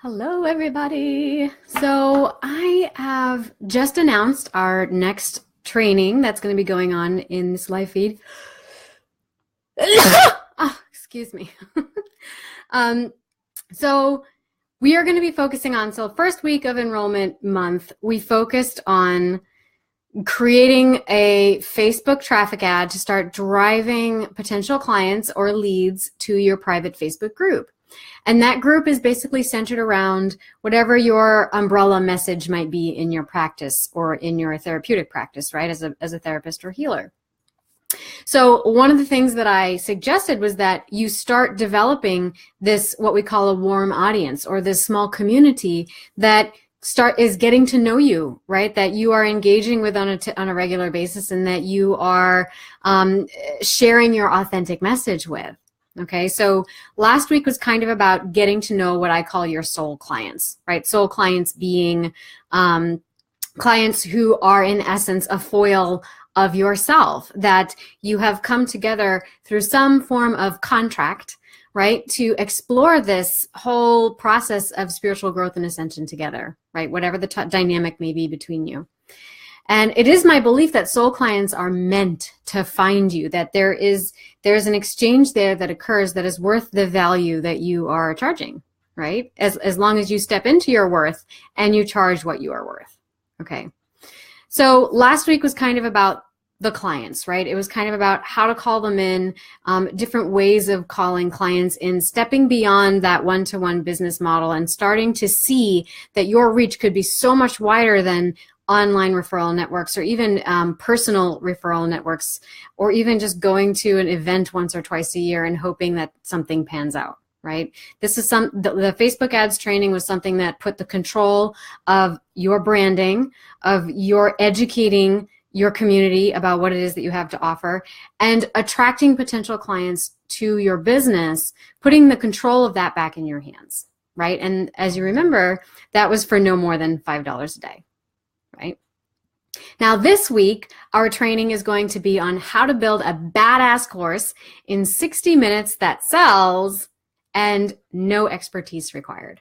Hello, everybody. So I have just announced our next training that's going to be going on in this live feed. Excuse me. um, so we are going to be focusing on, first week of enrollment month, we focused on creating a Facebook traffic ad to start driving potential clients or leads to your private Facebook group. And that group is basically centered around whatever your umbrella message might be in your practice or in your therapeutic practice, right, as a therapist or healer. So one of the things that I suggested was that you start developing this, what we call a warm audience, or this small community that is getting to know you, right? That you are engaging with on a regular basis, and that you are sharing your authentic message with. Okay, so last week was kind of about getting to know what I call your soul clients, right? Soul clients being clients who are in essence a foil of yourself, that you have come together through some form of contract, right, to explore this whole process of spiritual growth and ascension together, right, whatever the dynamic may be between you. And it is my belief that soul clients are meant to find you, that there's an exchange there that occurs that is worth the value that you are charging, right? As long as you step into your worth and you charge what you are worth. Okay. So last week was kind of about the clients, right? It was kind of about how to call them in, different ways of calling clients in, stepping beyond that one-to-one business model and starting to see that your reach could be so much wider than online referral networks, or even personal referral networks, or even just going to an event once or twice a year and hoping that something pans out, right? This is the Facebook ads training was something that put the control of your branding, of your educating your community about what it is that you have to offer, and attracting potential clients to your business, putting the control of that back in your hands, right? And as you remember, that was for no more than $5 a day. Right? Now this week, our training is going to be on how to build a badass course in 60 minutes that sells and no expertise required.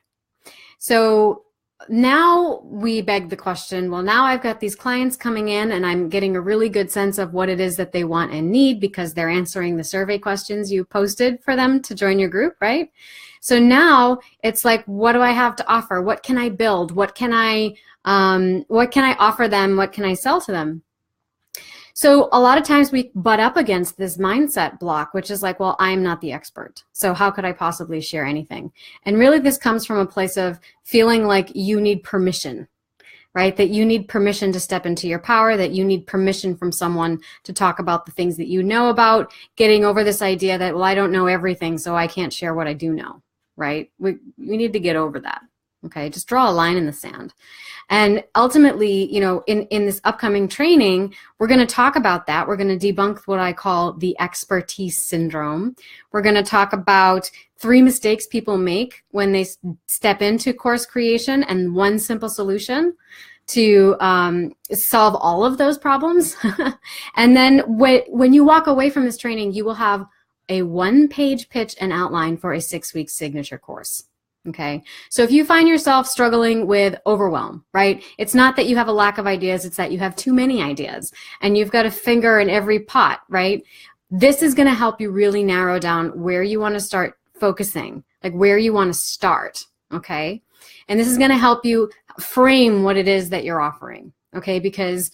So now we beg the question, well, now I've got these clients coming in and I'm getting a really good sense of what it is that they want and need because they're answering the survey questions you posted for them to join your group, right? So now it's like, what do I have to offer? What can I build? What can I offer them? What can I sell to them? So a lot of times we butt up against this mindset block, which is like, well, I'm not the expert, so how could I possibly share anything? And really this comes from a place of feeling like you need permission, right? That you need permission to step into your power, that you need permission from someone to talk about the things that you know about, getting over this idea that, well, I don't know everything, so I can't share what I do know, right? We need to get over that. Okay, just draw a line in the sand. And ultimately, you know, in this upcoming training, we're going to talk about that. We're going to debunk what I call the expertise syndrome. We're going to talk about 3 mistakes people make when they step into course creation and one simple solution to solve all of those problems. And then when you walk away from this training, you will have a 1-page pitch and outline for a 6-week signature course. Okay, so if you find yourself struggling with overwhelm, right? It's not that you have a lack of ideas, it's that you have too many ideas and you've got a finger in every pot, right? This is going to help you really narrow down where you want to start focusing, like where you want to start, okay? And this is going to help you frame what it is that you're offering, okay? Because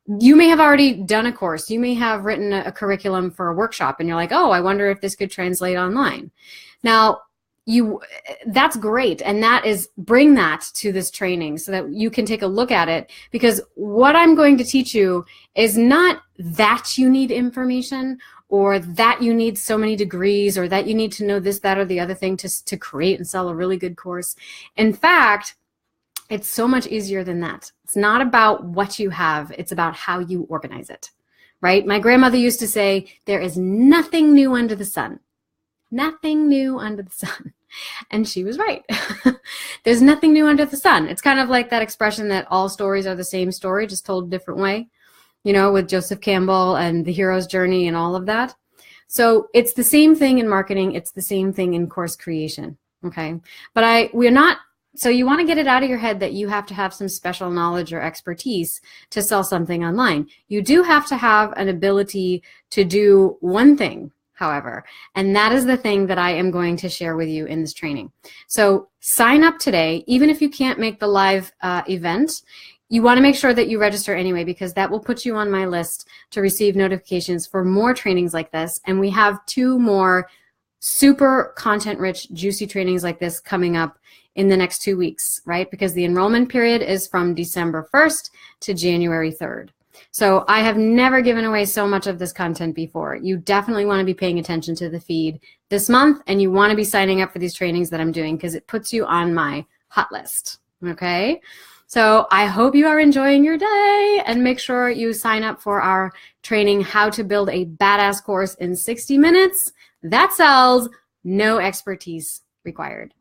you may have already done a course, you may have written a curriculum for a workshop and you're like, oh, I wonder if this could translate online. Now, that's great, and bring that to this training so that you can take a look at it, because what I'm going to teach you is not that you need information or that you need so many degrees or that you need to know this, that, or the other thing to create and sell a really good course. In fact, it's so much easier than that. It's not about what you have, it's about how you organize it, right? My grandmother used to say, there is nothing new under the sun. Nothing new under the sun. And she was right. There's nothing new under the sun. It's kind of like that expression that all stories are the same story, just told a different way, you know, with Joseph Campbell and the hero's journey and all of that. So it's the same thing in marketing. It's the same thing in course creation. Okay. But we're not So you want to get it out of your head that you have to have some special knowledge or expertise to sell something online. You do have to have an ability to do one thing, however, and that is the thing that I am going to share with you in this training. So sign up today, even if you can't make the live event. You want to make sure that you register anyway, because that will put you on my list to receive notifications for more trainings like this. And we have 2 more super content-rich, juicy trainings like this coming up in the next 2 weeks, right? Because the enrollment period is from December 1st to January 3rd. So I have never given away so much of this content before. You definitely want to be paying attention to the feed this month, and you want to be signing up for these trainings that I'm doing because it puts you on my hot list, okay? So I hope you are enjoying your day, and make sure you sign up for our training, How to Build a Badass Course in 60 Minutes that sells, no expertise required.